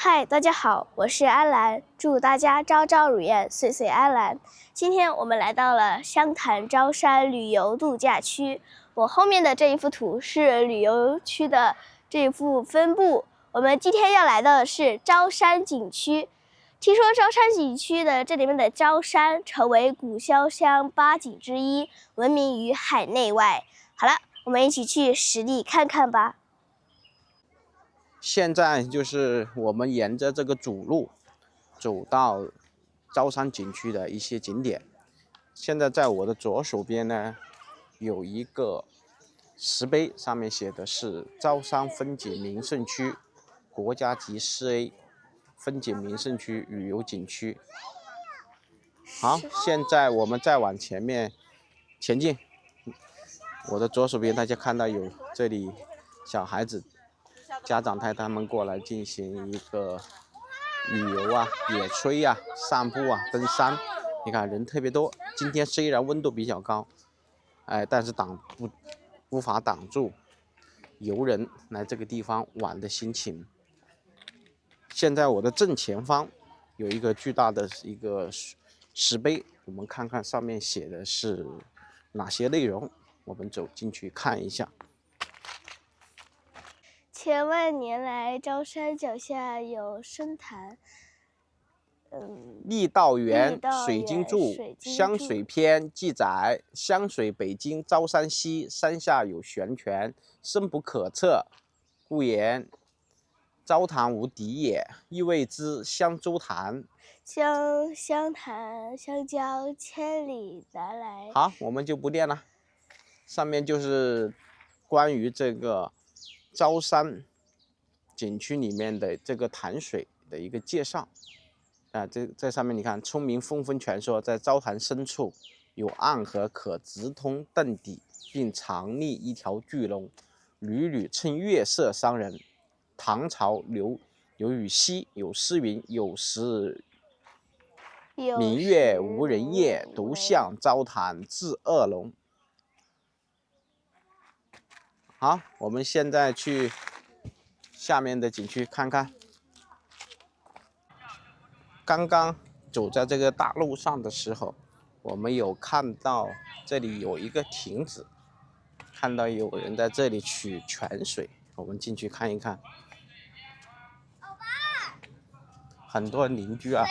嗨，大家好，我是安澜，祝大家朝朝如燕，岁岁安澜。今天我们来到了湘潭招山旅游度假区，我后面的这一幅图是旅游区的这一幅分布。我们今天要来到的是招山景区。听说招山景区的这里面的招山成为古潇湘8景之一，闻名于海内外。好了，我们一起去实地看看吧。现在就是我们沿着这个主路走到招山景区的一些景点。现在在我的左手边呢，有一个石碑，上面写的是招山风景名胜区国家级4A 风景名胜区旅游景区。好，现在我们再往前面前进。我的左手边大家看到有这里小孩子家长带他们过来进行一个旅游啊、野炊啊、散步啊、登山。你看人特别多。今天虽然温度比较高，但是无法挡住游人来这个地方玩的心情。现在我的正前方有一个巨大的一个石碑，我们看看上面写的是哪些内容。我们走进去看一下。千万年来，招山脚下有深潭。郦道元水晶柱湘水篇记载：湘水北经招山西，山下有悬泉，深不可测，故言招潭无敌也，亦谓之湘洲潭。湘潭相交千里南来。好，我们就不念了。上面就是关于这个招山景区里面的这个潭水的一个介绍。在上面你看，村民纷纷传说，在招潭深处有暗河可直通邓底，并藏匿一条巨龙，屡屡趁月色伤人。唐朝刘禹锡有诗云：有时明月无人夜，独向招潭自恶龙。好，我们现在去下面的景区看看。刚刚走在这个大路上的时候，我们有看到这里有一个亭子，看到有人在这里取泉水，我们进去看一看。很多邻居啊，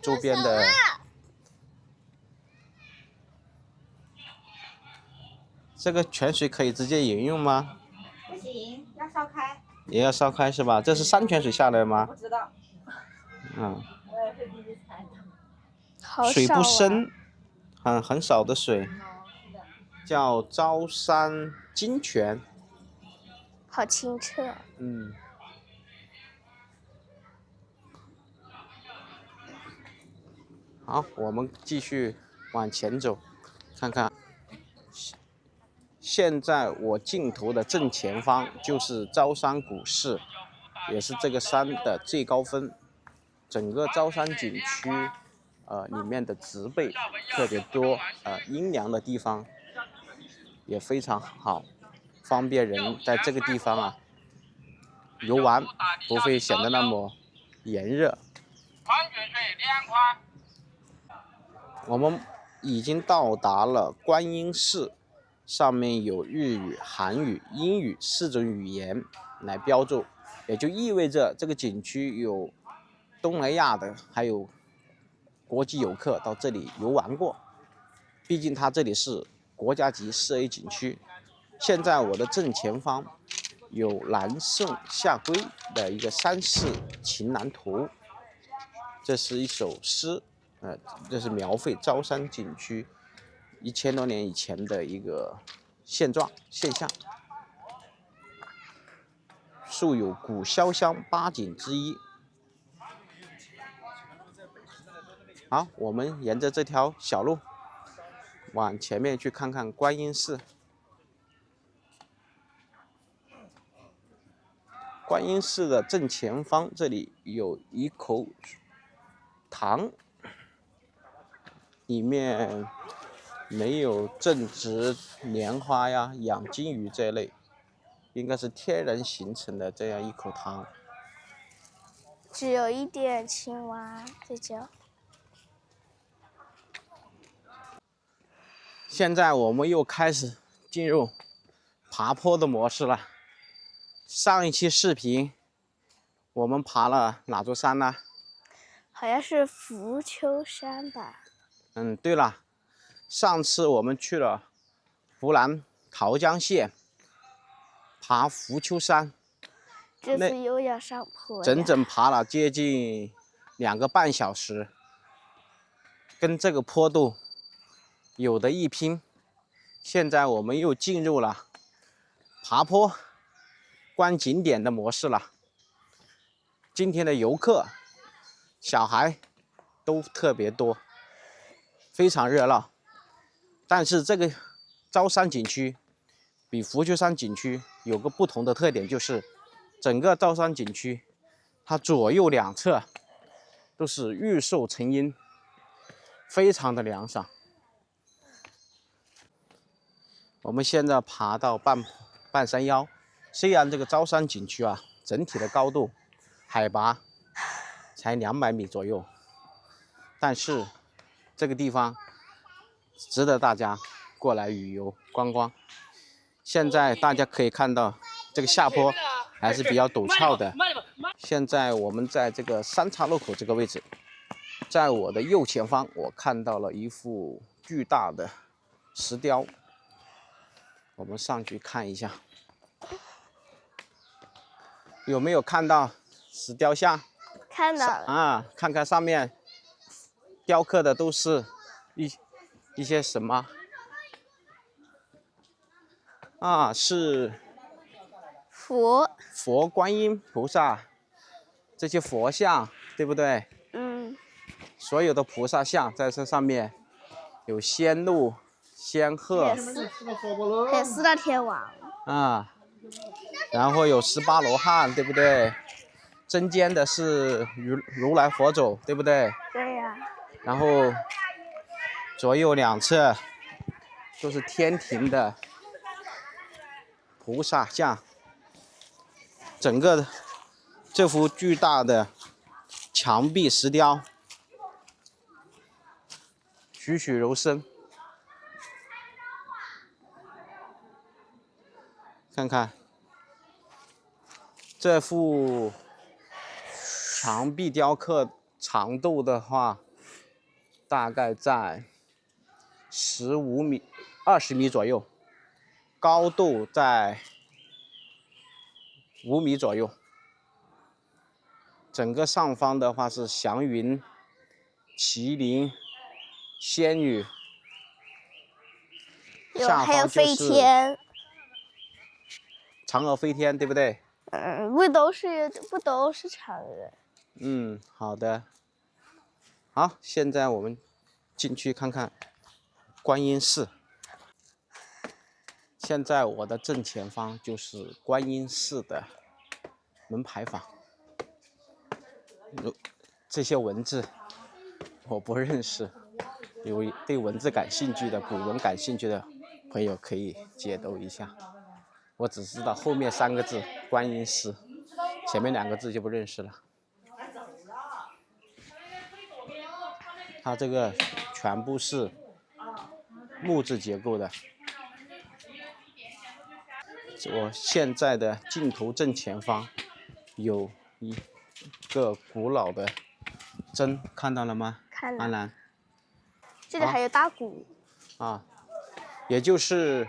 周边的这个泉水可以直接饮用吗？不行，要烧开。也要烧开是吧？这是山泉水下来吗？不知道。我也是第一次看到。水不深，很少的水，叫招山金泉。好清澈。好，我们继续往前走，看看。现在我镜头的正前方就是昭山古寺，也是这个山的最高峰。整个昭山景区，里面的植被特别多，阴凉的地方也非常好，方便人在这个地方啊游玩，不会显得那么炎热。我们已经到达了观音寺，上面有日语、韩语、英语4种语言来标注，也就意味着这个景区有东南亚的，还有国际游客到这里游玩过。毕竟它这里是国家级4A 景区。现在我的正前方有南圣下归的一个山寺秦南图，这是一首诗，这是描绘昭山景区1000多年以前的一个现象。素有古潇湘8景之一。好，我们沿着这条小路往前面去看看观音寺。观音寺的正前方，这里有一口塘，里面没有种植莲花呀、养金鱼这类，应该是天然形成的这样一口塘。只有一点青蛙在叫。现在我们又开始进入爬坡的模式了。上一期视频我们爬了哪座山呢？好像是浮丘山吧。对了，上次我们去了湖南桃江县爬浮丘山，这次又要上坡呀，整整爬了接近2个半小时，跟这个坡度有的一拼。现在我们又进入了爬坡观景点的模式了。今天的游客小孩都特别多，非常热闹。但是这个昭山景区比浮丘山景区有个不同的特点，就是整个昭山景区它左右两侧都是玉树成荫，非常的凉爽。我们现在爬到半山腰，虽然这个昭山景区啊整体的高度海拔才200米左右，但是这个地方值得大家过来旅游观光。现在大家可以看到这个下坡还是比较陡峭的。现在我们在这个3岔路口这个位置，在我的右前方我看到了一幅巨大的石雕，我们上去看一下，有没有看到石雕像？看到了啊，看看上面雕刻的都是一些什么啊？是佛、观音菩萨这些佛像，对不对？所有的菩萨像在这上面有仙鹿、仙鹤，还有4大天王啊，然后有18罗汉，对不对？中间的是如来佛祖，对不对？对呀。然后左右两侧都是天庭的菩萨像，整个这幅巨大的墙壁石雕栩栩如生。看看这幅墙壁雕刻长度的话，大概在15米、20米左右，高度在5米左右。整个上方的话是祥云、麒麟、仙女，下还有飞方就是天，嫦娥飞天，对不对？不都是嫦娥？好的。好，现在我们进去看看观音寺。现在我的正前方就是观音寺的门牌坊。这些文字我不认识，有对文字感兴趣的、古文感兴趣的朋友可以解读一下。我只知道后面3个字观音寺，前面2个字就不认识了。它这个全部是木质结构的。我现在的镜头正前方有一个古老的针，看到了吗？看了。安澜，这里还有大鼓啊，也就是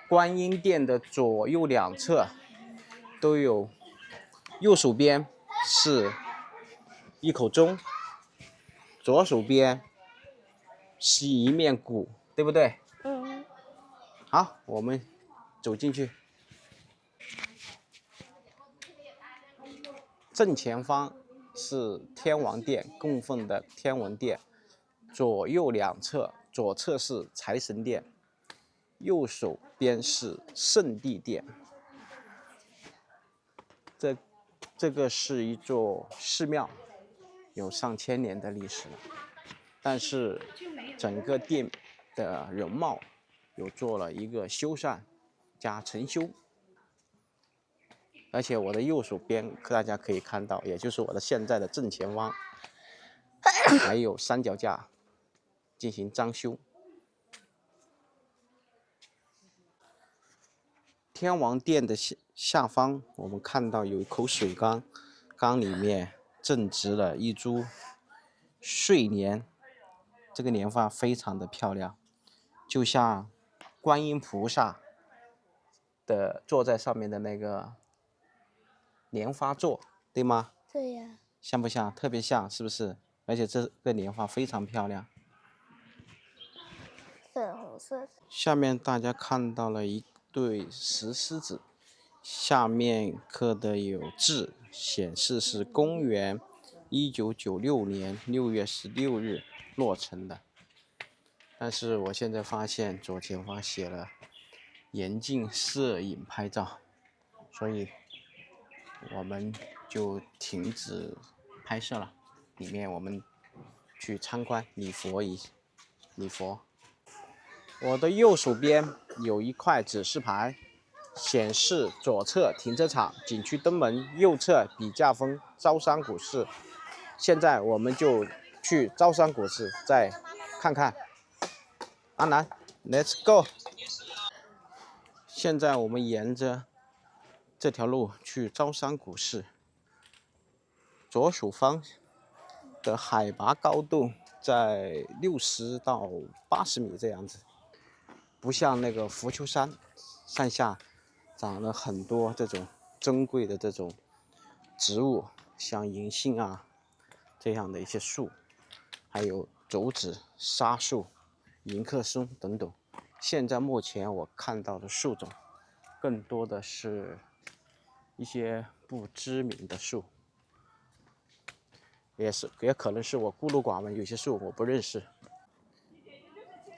观音殿的左右两侧都有，右手边是一口钟，左手边是一面鼓，对不对？嗯。好，我们走进去。正前方是天王殿供奉的天王殿，左右两侧，左侧是财神殿，右手边是圣地殿。这个是一座寺庙，有上千年的历史了，但是整个殿的容貌有做了一个修缮加重修。而且我的右手边大家可以看到，也就是我的现在的正前方，还有三脚架进行装修。天王殿的下方，我们看到有一口水缸，缸里面种植了一株睡莲，这个莲花非常的漂亮，就像观音菩萨的坐在上面的那个莲花座，对吗？对呀。像不像？特别像，是不是？而且这个莲花非常漂亮，粉红色的。下面大家看到了一对石狮子，下面刻的有字，显示是公元1996年6月16日落成的。但是我现在发现左前方写了严禁摄影拍照，所以我们就停止拍摄了。里面我们去参观礼佛。我的右手边有一块指示牌，显示左侧停车场、景区登门，右侧笔架峰招商股市。现在我们就去招商股市再看看。安澜 ，Let's go。现在我们沿着这条路去招商股市，左手方的海拔高度在60到80米这样子，不像那个浮丘山上下长了很多这种珍贵的这种植物，像银杏啊这样的一些树，还有竹子、沙树、迎客松等等。现在目前我看到的树种更多的是一些不知名的树，也可能是我孤陋寡闻，有些树我不认识。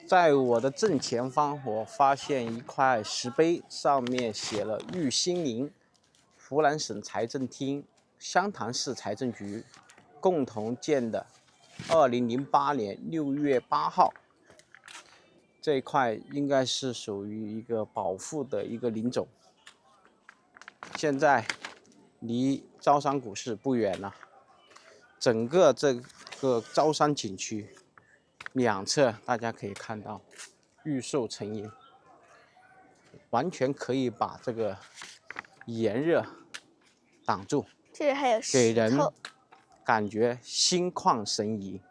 在我的正前方，我发现一块石碑，上面写了“玉心陵”，湖南省财政厅、湘潭市财政局共同建的，2008年6月8号。这一块应该是属于一个保护的一个林种。现在离招商股市不远了，整个这个招商景区两侧大家可以看到玉树成荫，完全可以把这个炎热挡住，这里还有石头，给人感觉心旷神怡。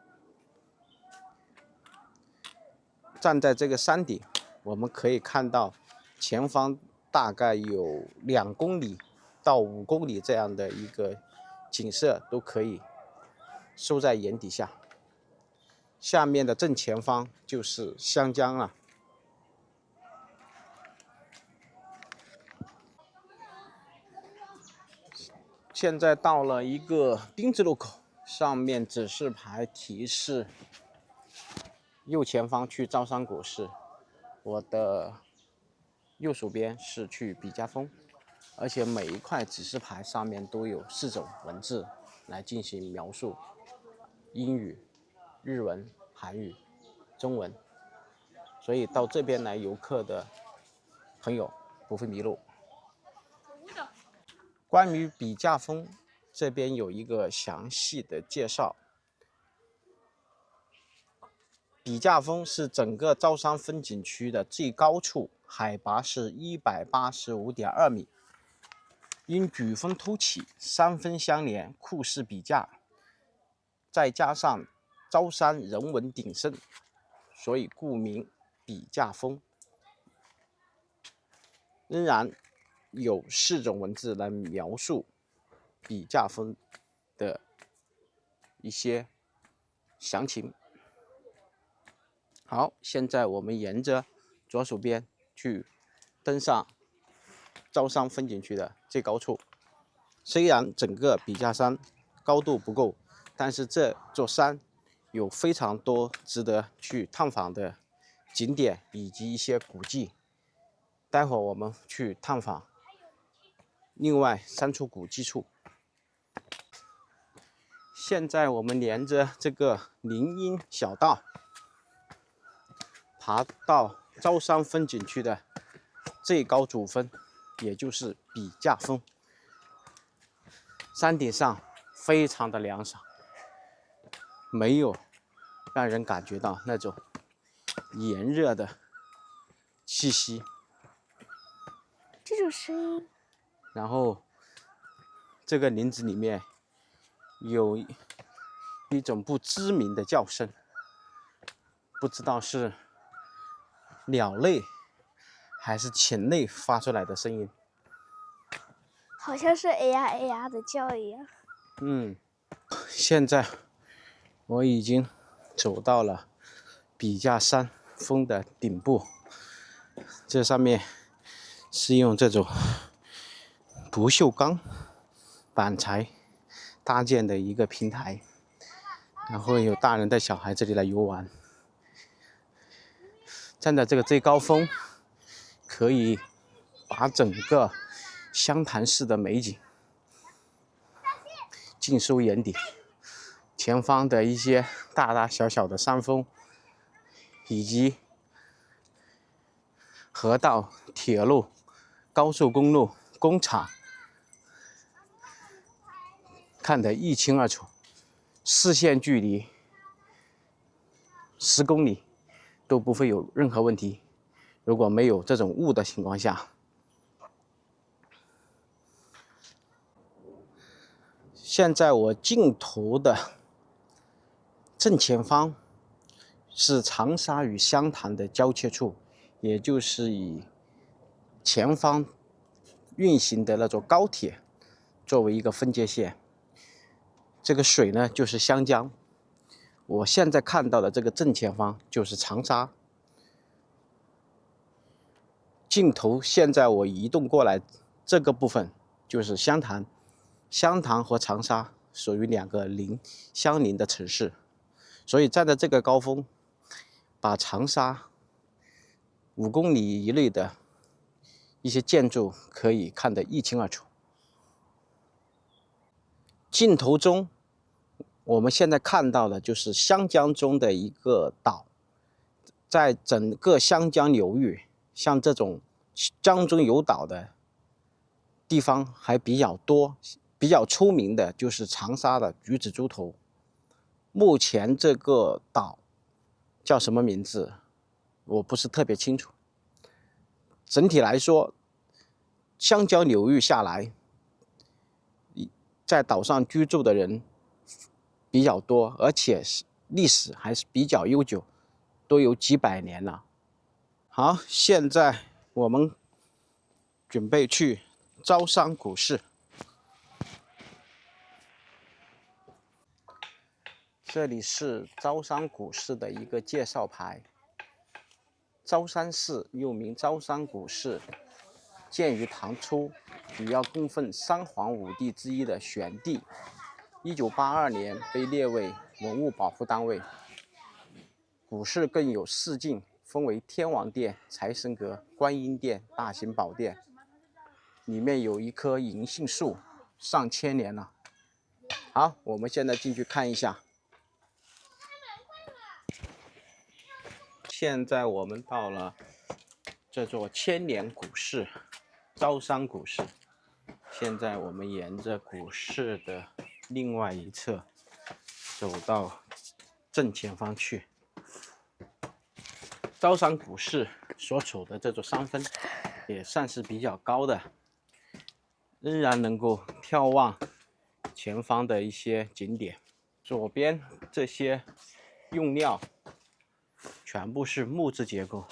站在这个山顶，我们可以看到前方大概有2公里到5公里这样的一个景色都可以收在眼底下。下面的正前方就是湘江了。现在到了一个丁字路口，上面指示牌提示右前方去招商股市，我的右手边是去笔架峰，而且每一块指示牌上面都有4种文字来进行描述，英语、日文、韩语、中文，所以到这边来游客的朋友不会迷路。关于笔架峰这边有一个详细的介绍。笔架峰是整个招商风景区的最高处，海拔是185.2米。因举峰突起，3峰相连，酷似笔架，再加上招山人文鼎盛，所以故名笔架峰。仍然有4种文字来描述笔架峰的一些详情。好，现在我们沿着左手边去登上招商风景区的最高处。虽然整个笔架山高度不够，但是这座山有非常多值得去探访的景点以及一些古迹。待会儿我们去探访另外3处古迹处。现在我们沿着这个林荫小道爬到招商风景区的最高主峰，也就是笔架峰。山顶上非常的凉爽，没有让人感觉到那种炎热的气息。这种声音。然后这个林子里面有一种不知名的叫声，不知道是鸟类还是禽类发出来的声音，好像是哎呀哎呀的叫一样。现在我已经走到了笔架山峰的顶部，这上面是用这种不锈钢板材搭建的一个平台，然后有大人带小孩这里来游玩。站在这个最高峰，可以把整个湘潭市的美景尽收眼底。前方的一些大大小小的山峰，以及河道、铁路、高速公路、工厂，看得一清二楚，视线距离10公里都不会有任何问题。如果没有这种雾的情况下，现在我镜头的正前方是长沙与湘潭的交界处，也就是以前方运行的那座高铁作为一个分界线。这个水呢就是湘江，我现在看到的这个正前方就是长沙。镜头现在我移动过来，这个部分就是湘潭。湘潭和长沙属于2个相邻的城市，所以站在这个高峰，把长沙5公里以内的一些建筑可以看得一清二楚。镜头中我们现在看到的就是湘江中的一个岛，在整个湘江流域，像这种江中有岛的地方还比较多，比较出名的就是长沙的橘子洲头。目前这个岛叫什么名字我不是特别清楚。整体来说，湘江流域下来，在岛上居住的人比较多，而且历史还是比较悠久，都有几百年了。好，现在我们准备去招商股市。这里是招商股市的一个介绍牌。招山市又名招商股市，建于唐初，主要供奉3皇5帝之一的玄帝。1982年被列为文物保护单位。古室更有4进，分为天王殿、财神阁、观音殿、大型宝殿。里面有一棵银杏树，上千年了。好，我们现在进去看一下。现在我们到了这座千年古室——昭山古室。现在我们沿着古室的另外一侧走到正前方去。昭山古室所处的这座山峰也算是比较高的，仍然能够眺望前方的一些景点。左边这些用料全部是木质结构，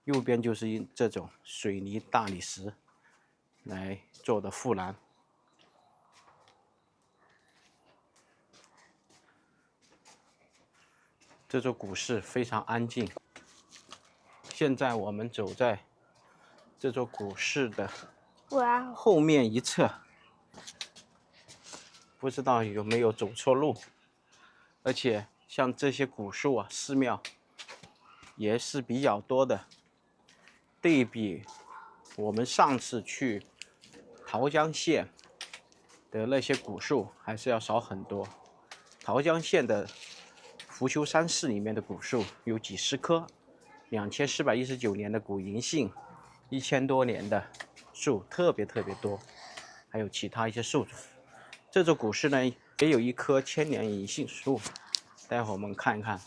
右边就是这种水泥大理石来做的护栏。这座古室非常安静。现在我们走在这座古室的后面一侧，不知道有没有走错路。而且像这些古树啊、寺庙也是比较多的，对比我们上次去桃江县的那些古树还是要少很多。桃江县的福丘山寺里面的古树有几十棵，2419年的古银杏，1000多年的树特别多，还有其他一些树种。这座古室呢，也有一棵千年银杏树，待会儿我们看一看。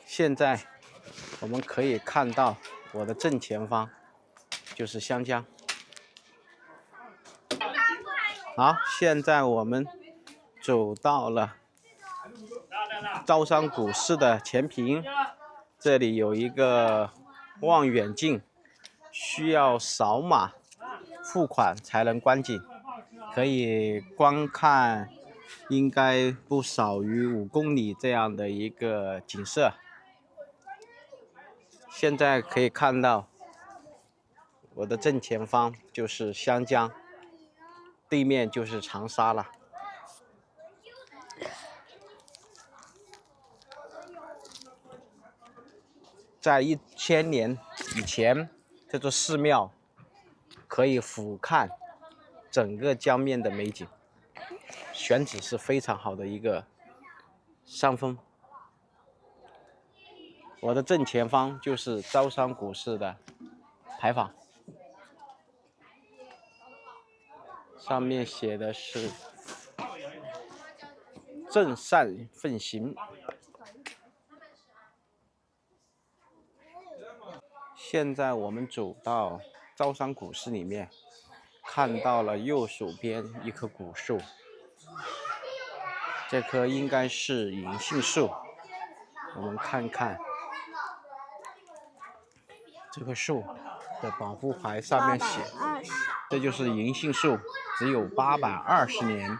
现在我们可以看到我的正前方就是湘江。好，现在我们走到了昭山古寺的前屏，这里有一个望远镜，需要扫码付款才能观景，可以观看应该不少于5公里这样的一个景色。现在可以看到我的正前方就是湘江，对面就是长沙了。在1000年以前，这座寺庙可以俯瞰整个江面的美景，选址是非常好的一个山峰。我的正前方就是昭山古寺的牌坊，上面写的是“正善奉行”。现在我们走到昭山古寺里面，看到了右手边一棵古树，这棵应该是银杏树。我们看看这棵树的保护牌上面写，这就是银杏树，只有820年。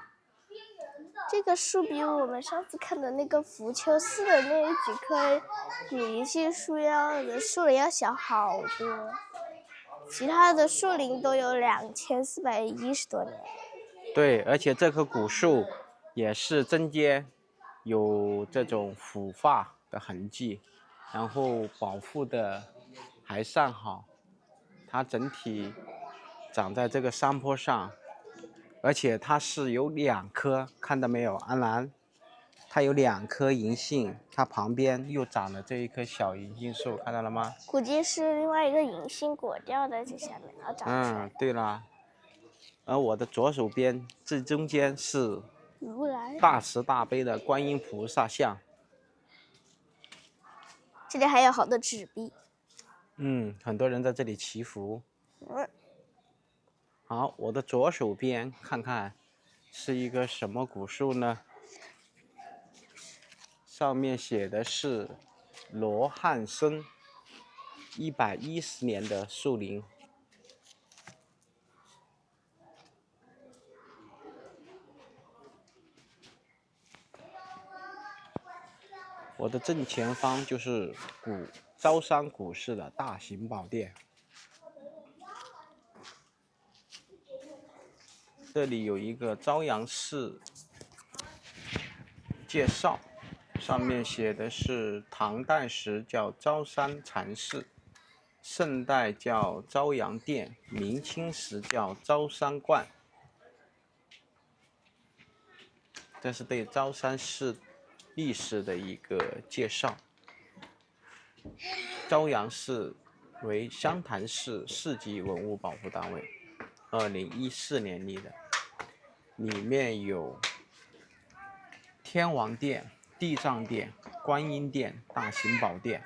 这个树比我们上次看的那个福丘寺的那几棵古银杏树树林要小好多，其他的树林都有2410多年。对，而且这棵古树也是针尖有这种腐化的痕迹，然后保护的还算好。它整体长在这个山坡上，而且它是有2棵，看到没有，安澜？它有2棵银杏，它旁边又长了这一棵小银杏树，看到了吗？估计是另外一个银杏果掉在这下面，然后长出来。对了，而我的左手边最中间是如来，大慈大悲的观音菩萨像。这里还有好多纸币。很多人在这里祈福。好，我的左手边看看是一个什么古树呢？上面写的是罗汉生，110年的树龄。我的正前方就是招商股市的大型宝殿，这里有一个朝阳寺介绍，上面写的是唐代时叫昭山禅寺，宋代叫朝阳殿，明清时叫昭山观。这是对昭山寺历史的一个介绍。朝阳寺为湘潭市市级文物保护单位，2014年立的，里面有天王殿、地藏殿、观音殿、大型宝殿。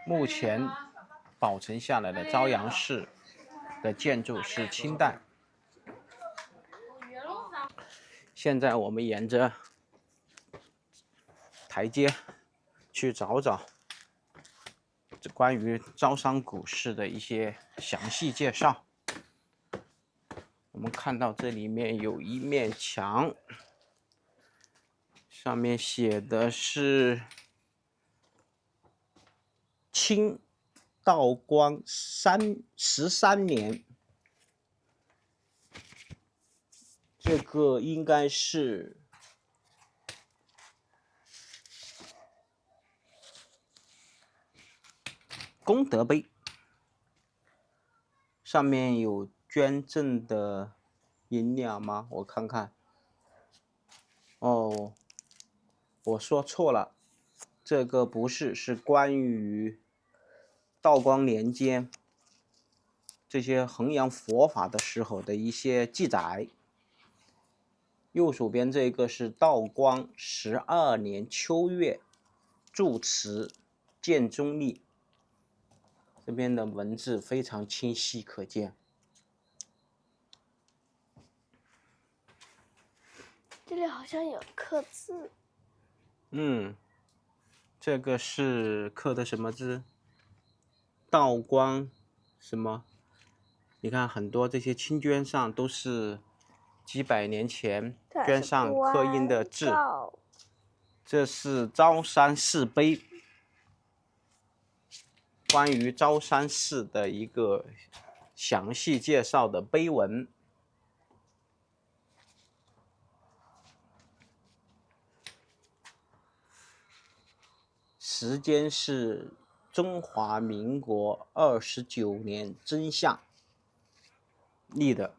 目前保存下来的朝阳寺的建筑是清代。现在我们沿着台阶去找找关于招商股市的一些详细介绍。我们看到这里面有一面墙，上面写的是清道光13年，这个应该是功德碑，上面有捐赠的银两吗？我看看。哦，我说错了，这个不是，是关于道光年间这些弘扬佛法的时候的一些记载。右手边这个是道光12年秋月住持建中立，这边的文字非常清晰可见。这里好像有刻字。这个是刻的什么字？道光什么？你看很多这些清绢上都是几百年前绢上刻印的字。这是昭山寺碑，关于昭山寺的一个详细介绍的碑文。时间是中华民国29年真相立的，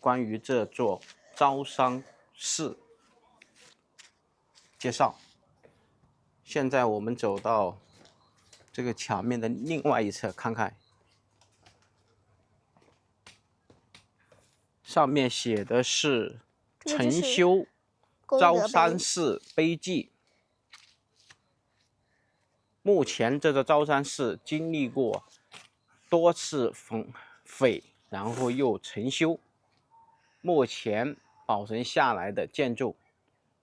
关于这座招商寺介绍。现在我们走到这个墙面的另外一侧，看看上面写的是陈修招山寺碑记。目前这个招山寺经历过多次毁，然后又重修，目前保存下来的建筑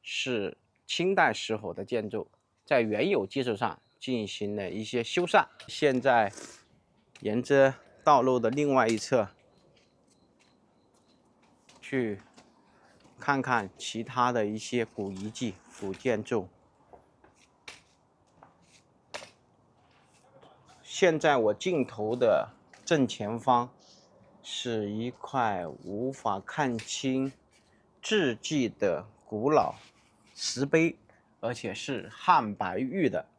是清代时候的建筑，在原有基础上进行了一些修缮。现在沿着道路的另外一侧去看看其他的一些古遗迹、古建筑。现在我镜头的正前方是一块无法看清字迹的古老石碑，而且是汉白玉的，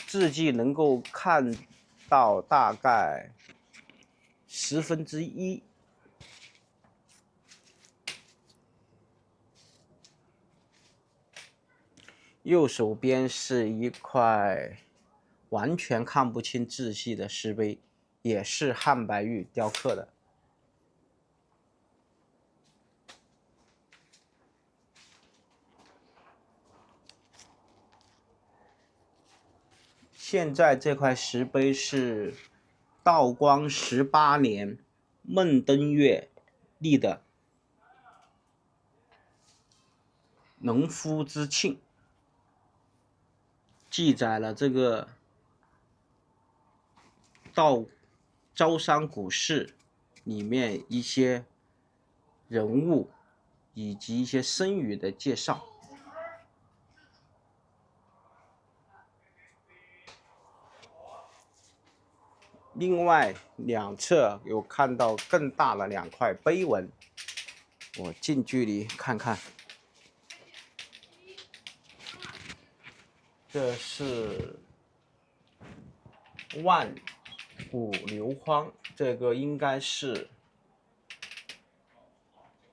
字迹能够看到大概1/10。右手边是一块完全看不清字迹的石碑，也是汉白玉雕刻的。现在这块石碑是道光18年孟登月立的农夫之庆，记载了这个招商股市里面一些人物以及一些僧侣的介绍。另外两侧有看到更大的2块碑文，我近距离看看。这是万古流荒，这个应该是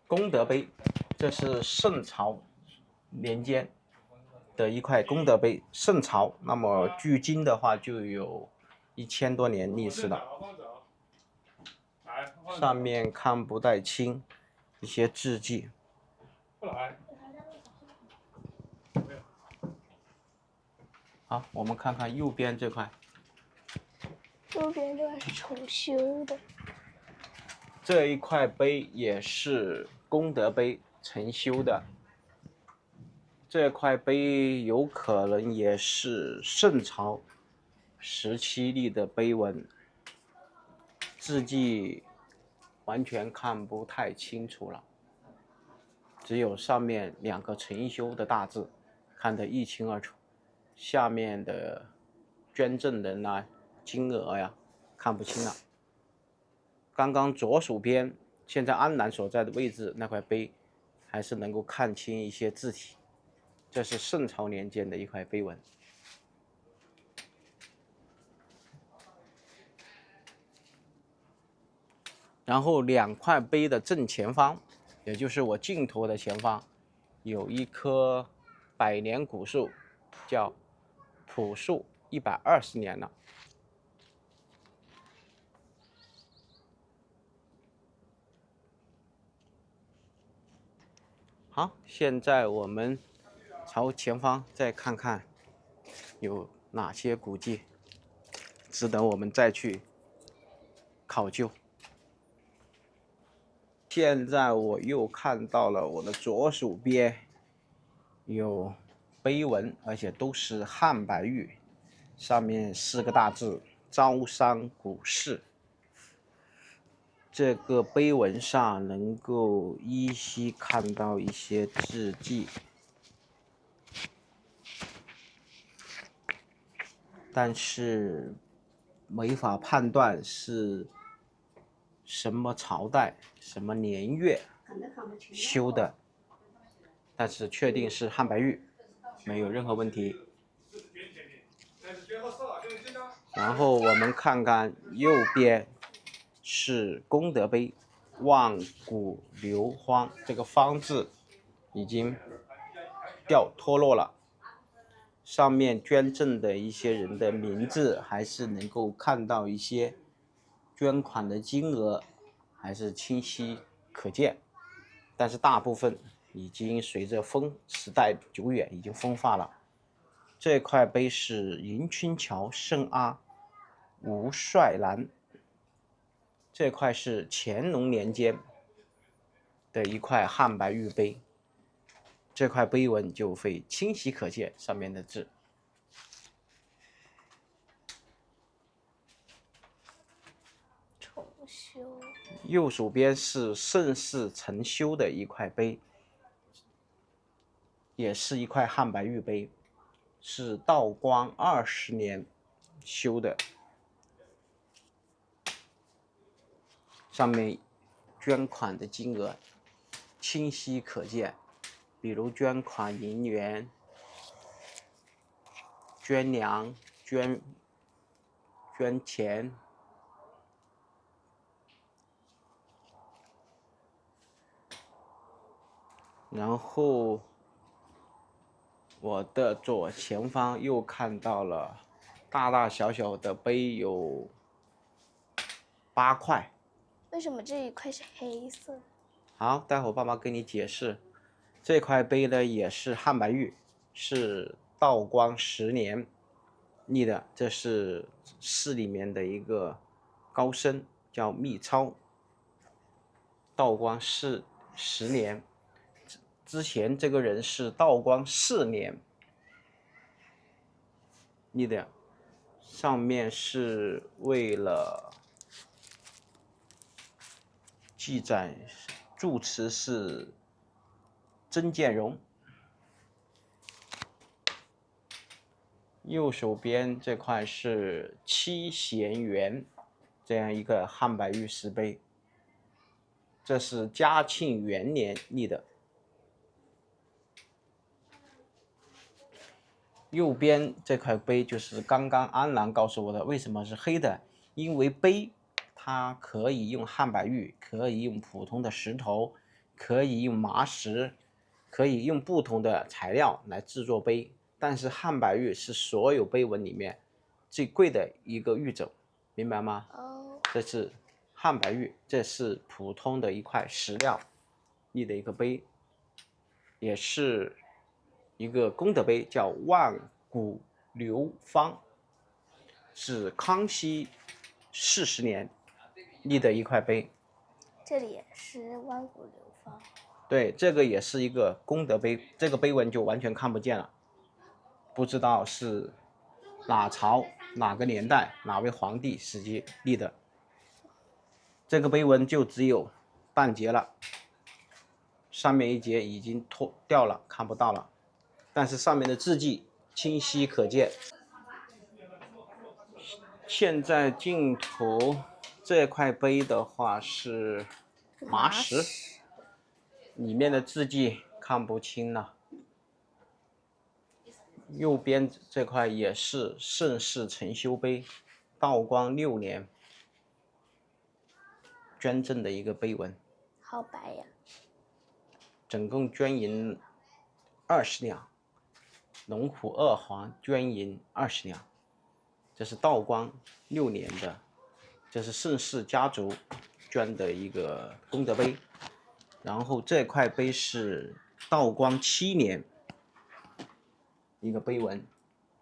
功德碑，这是圣朝年间的一块功德碑。圣朝，那么距今的话就有1000多年历史了。上面看不太清一些字迹。好，我们看看右边这块。右边这块是重修的。这一块碑也是功德碑重修的。这块碑有可能也是圣朝时期立的碑文，字迹完全看不太清楚了，只有上面2个重修的大字看得一清二楚，下面的捐赠人啊、金额呀看不清了。刚刚左手边现在安南所在的位置那块碑还是能够看清一些字体，这是圣朝年间的一块碑文。然后2块碑的正前方，也就是我镜头的前方，有一棵百年古树，叫朴树，120年了。好，现在我们朝前方再看看有哪些古迹值得我们再去考究。现在我又看到了我的左手边有碑文，而且都是汉白玉，上面4个大字“招商古寺”。这个碑文上能够依稀看到一些字迹，但是没法判断是什么朝代、什么年月修的，但是确定是汉白玉，没有任何问题。然后我们看看右边是功德碑，万古流荒，这个荒字已经脱落了，上面捐赠的一些人的名字还是能够看到一些，捐款的金额还是清晰可见，但是大部分已经随着时代久远已经风化了。这块碑是迎春桥圣阿吴帅兰，这块是乾隆年间的一块汉白玉碑，这块碑文就会清晰可见上面的字。重修。右手边是盛世重修的一块碑，也是一块汉白玉碑，是道光20年修的，上面捐款的金额清晰可见，比如捐款银元、捐粮、捐钱。然后我的左前方又看到了大大小小的碑有8块。为什么这一块是黑色？好，待会儿爸爸给你解释。这块碑呢也是汉白玉，是道光10年立的，这是寺里面的一个高僧，叫密超。道光10年之前，这个人是道光4年立的，上面是为了记载，住持是曾建荣。右手边这块是七贤园，这样一个汉白玉石碑，这是嘉庆元年立的。右边这块碑就是刚刚安澜告诉我的，为什么是黑的？因为碑它可以用汉白玉，可以用普通的石头，可以用麻石，可以用不同的材料来制作碑。但是汉白玉是所有碑文里面最贵的一个玉种，明白吗？这是汉白玉，这是普通的一块石料立的一个碑，也是一个功德碑，叫万古流芳，是康熙40年立的一块碑。这里也是万古流芳。对，这个也是一个功德碑，这个碑文就完全看不见了，不知道是哪朝哪个年代哪位皇帝时期立的。这个碑文就只有半截了，上面一截已经脱掉了，看不到了，但是上面的字迹清晰可见。现在镜头这块碑的话是麻石，里面的字迹看不清了。右边这块也是盛世承修碑，道光6年捐赠的一个碑文，好白呀！总共捐银20两，龙虎2皇捐银20两，这是道光6年的，这是盛世家族捐的一个功德碑。然后这块碑是道光7年一个碑文，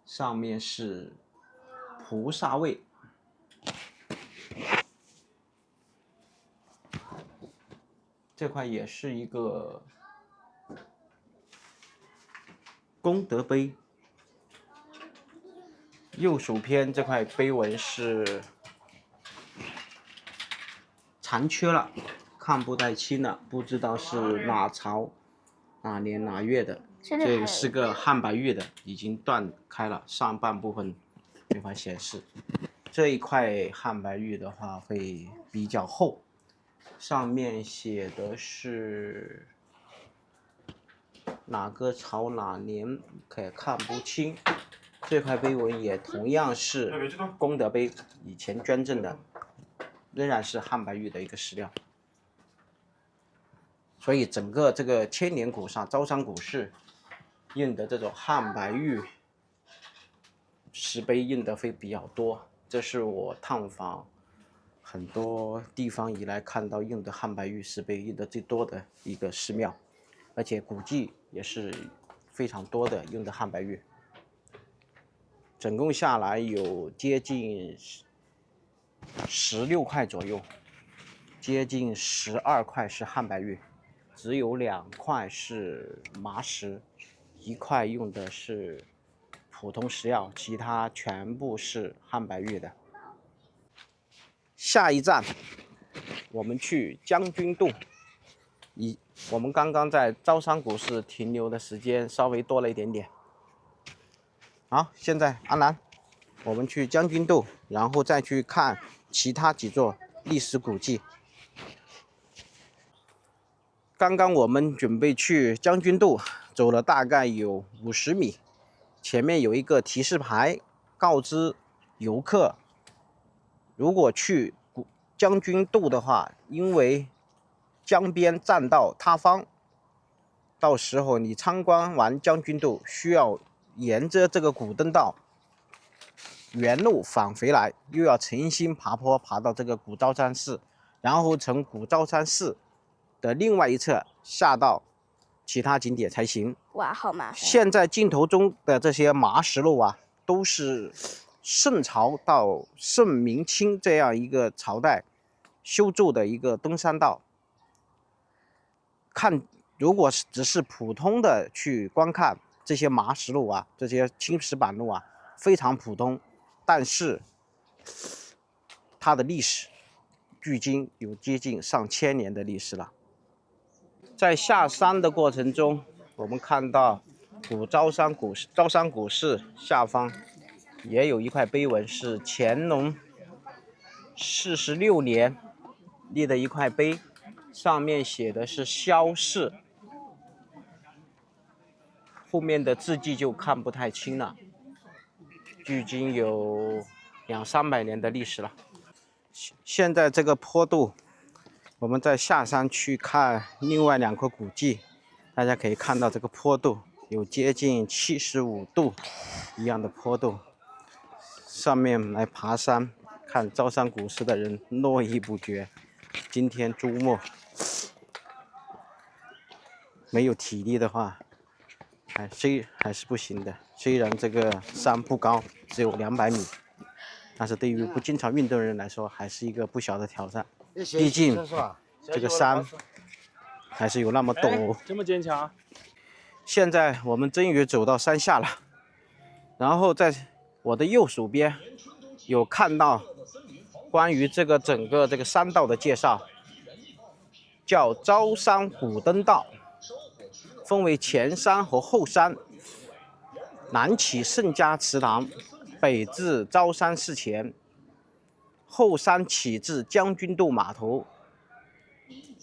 上面是菩萨位。这块也是一个功德碑。右手边这块碑文是残缺了，看不太清了，不知道是哪朝哪年哪月的。这个是个汉白玉的，已经断开了，上半部分没法显示。这一块汉白玉的话会比较厚，上面写的是哪个朝哪年可看不清。这块碑文也同样是功德碑，以前捐赠的，仍然是汉白玉的一个石料。所以整个这个千年古刹招商古寺印的这种汉白玉石碑印的会比较多，这是我探访很多地方以来看到印的汉白玉石碑印的最多的一个寺庙，而且古迹也是非常多的用的汉白玉，总共下来有接近16块左右，接近12块是汉白玉，只有2块是麻石，1块用的是普通石料，其他全部是汉白玉的。下一站我们去将军洞，我们刚刚在招商古寺停留的时间稍微多了一点点。好，现在安澜，我们去将军洞，然后再去看其他几座历史古迹。刚刚我们准备去将军洞，走了大概有50米，前面有一个提示牌，告知游客，如果去将军洞的话，因为江边栈道塌方，到时候你参观完将军洞，需要沿着这个古登道原路返回来，又要重新爬坡爬到这个古昭山寺，然后从古昭山寺的另外一侧下到其他景点才行。哇，好麻烦！现在镜头中的这些麻石路啊，都是宋朝到宋明清这样一个朝代修筑的一个登山道。如果只是普通的去观看这些麻石路啊，这些青石板路啊，非常普通，但是它的历史距今有接近上千年的历史了。在下山的过程中，我们看到招商古寺下方也有一块碑文，是乾隆46年立的一块碑，上面写的是萧氏，后面的字迹就看不太清了。距今有200-300年的历史了。现在这个坡度，我们再下山去看另外2个古迹，大家可以看到这个坡度有接近75度一样的坡度，上面来爬山看招山古寺的人络绎不绝。今天周末，没有体力的话，还是不行的。虽然这个山不高，只有200米，但是对于不经常运动的人来说，还是一个不小的挑战。毕竟这个山还是有那么陡。这么坚强。现在我们终于走到山下了，然后在我的右手边有看到关于这个整个这个山道的介绍，叫招山古登道，分为前山和后山，南起盛家祠堂，北至招山寺前，后山起至将军渡码头。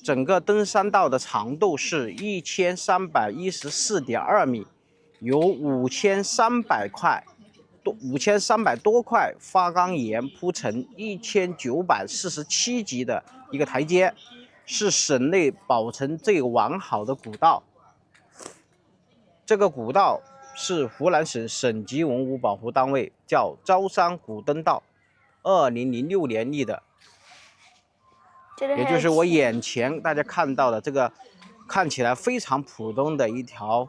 整个登山道的长度是1314.2米，由5300多块花岗岩铺成1947级的一个台阶，是省内保存最完好的古道。这个古道是湖南省省级文物保护单位，叫招山古登道，2006年立的。也就是我眼前大家看到的这个看起来非常普通的一条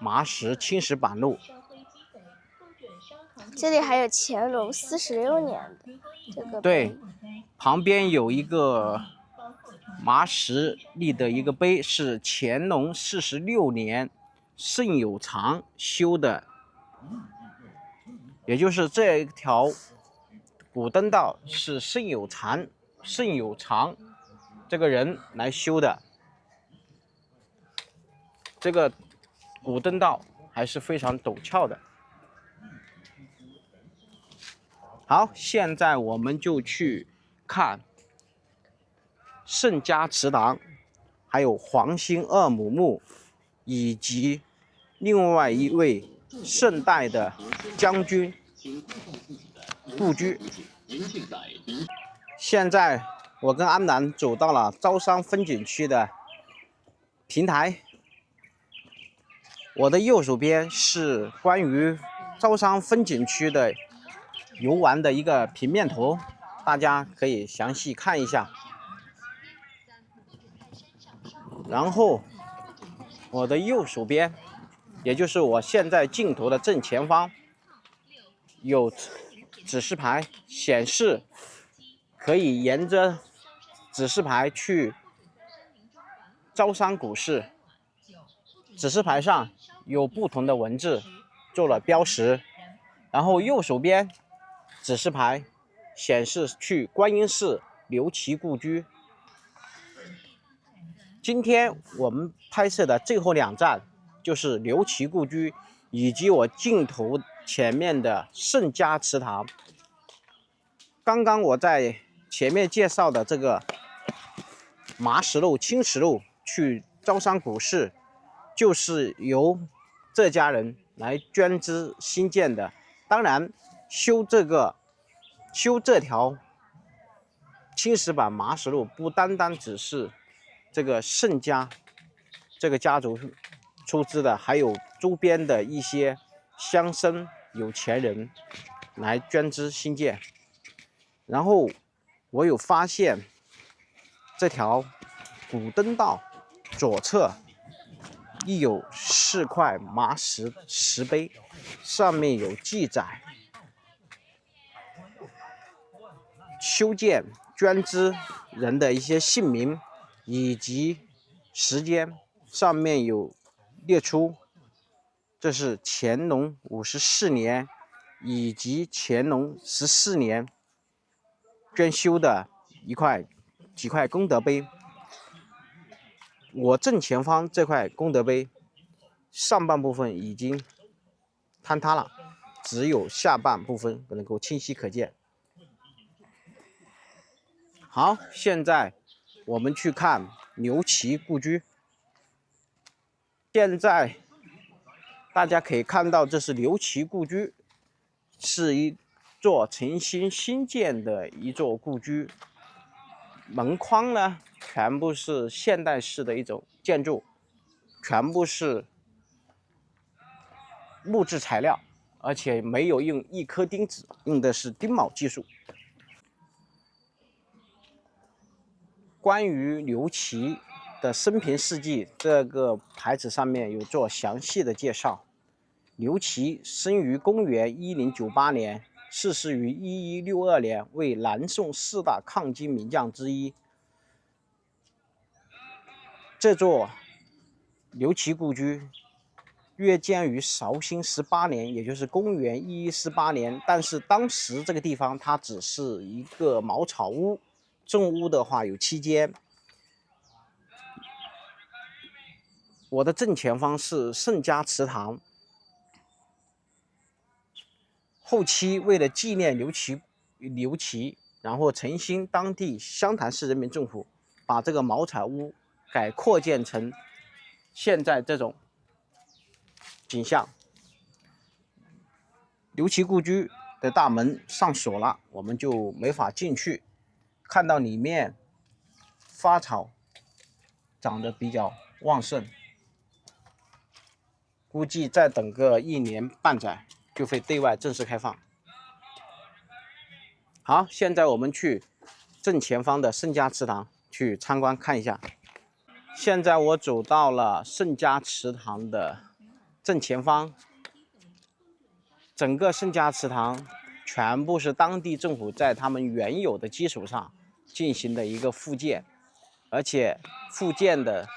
麻石青石板路。这里还有乾隆46年的这个。对，旁边有一个麻石立的一个碑，是乾隆46年盛有常修的，也就是这一条古登道是盛有常这个人来修的。这个古登道还是非常陡峭的。好，现在我们就去看盛家祠堂，还有黄兴二母墓，以及另外一位盛代的将军故居。现在我跟安南走到了招山风景区的平台，我的右手边是关于招山风景区的游玩的一个平面图，大家可以详细看一下。然后我的右手边，也就是我现在镜头的正前方，有指示牌显示可以沿着指示牌去招山古寺。指示牌上有不同的文字做了标识，然后右手边指示牌显示去观音寺刘琦故居。今天我们拍摄的最后2站就是刘琦故居以及我镜头前面的盛家祠堂。刚刚我在前面介绍的这个麻石路、青石路去招山古寺，就是由这家人来捐资兴建的。当然，修这条青石板麻石路不单单只是这个盛家这个家族出资的，还有周边的一些乡绅有钱人来捐资兴建。然后我有发现这条古登道左侧亦有4块麻石碑，上面有记载修建捐资人的一些姓名以及时间，上面有列出这是乾隆54年以及乾隆14年捐修的几块功德碑。我正前方这块功德碑上半部分已经坍塌了，只有下半部分能够清晰可见。好，现在我们去看刘琦故居。现在大家可以看到，这是刘琦故居，是一座诚心新建的一座故居。门框呢，全部是现代式的一种建筑，全部是木质材料，而且没有用一颗钉子，用的是钉铆技术。关于刘琦的生平事迹，这个牌子上面有做详细的介绍。刘琦生于公元1098年，逝世于1162年，为南宋4大抗金名将之一。这座刘琦故居约建于绍兴18年，也就是公元1148年。但是当时这个地方它只是一个茅草屋，正屋的话有7间。我的正前方是盛家祠堂。后期为了纪念刘琦，然后诚心当地湘潭市人民政府把这个茅草屋改扩建成现在这种景象。刘琦故居的大门上锁了，我们就没法进去。看到里面花草长得比较旺盛，估计再等个1年半载就会对外正式开放。好，现在我们去正前方的盛家祠堂去参观看一下。现在我走到了盛家祠堂的正前方，整个盛家祠堂全部是当地政府在他们原有的基础上进行的一个复建，而且复建的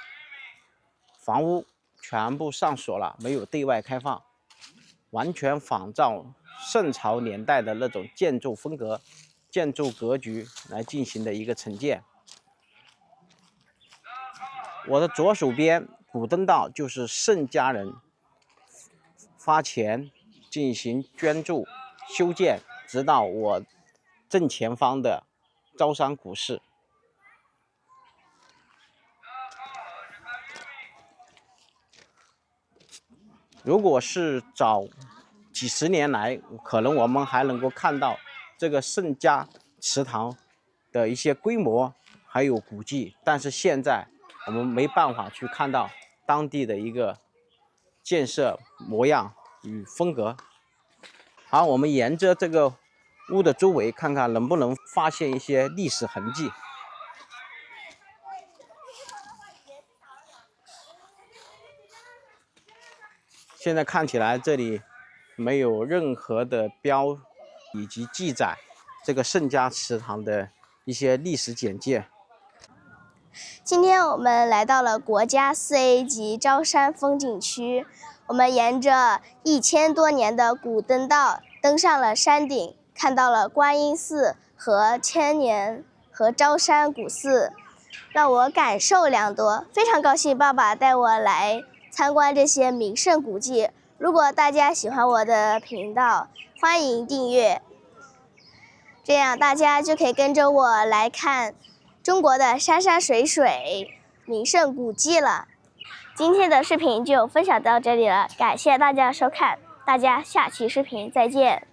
房屋全部上锁了，没有对外开放，完全仿照盛朝年代的那种建筑风格、建筑格局来进行的一个承建。我的左手边古登道就是盛家人发钱进行捐助修建，直到我正前方的招商股市。如果是早几十年来，可能我们还能够看到这个盛家祠堂的一些规模还有古迹，但是现在我们没办法去看到当地的一个建设模样与风格。好，我们沿着这个屋的周围看看能不能发现一些历史痕迹。现在看起来这里没有任何的标以及记载这个盛家祠堂的一些历史简介。今天我们来到了国家4A 级招山风景区，我们沿着1000多年的古登道登上了山顶，看到了观音寺和千年和招山古寺，让我感受良多。非常高兴爸爸带我来参观这些名胜古迹。如果大家喜欢我的频道，欢迎订阅，这样大家就可以跟着我来看中国的山山水水、名胜古迹了。今天的视频就分享到这里了，感谢大家收看，大家下期视频再见。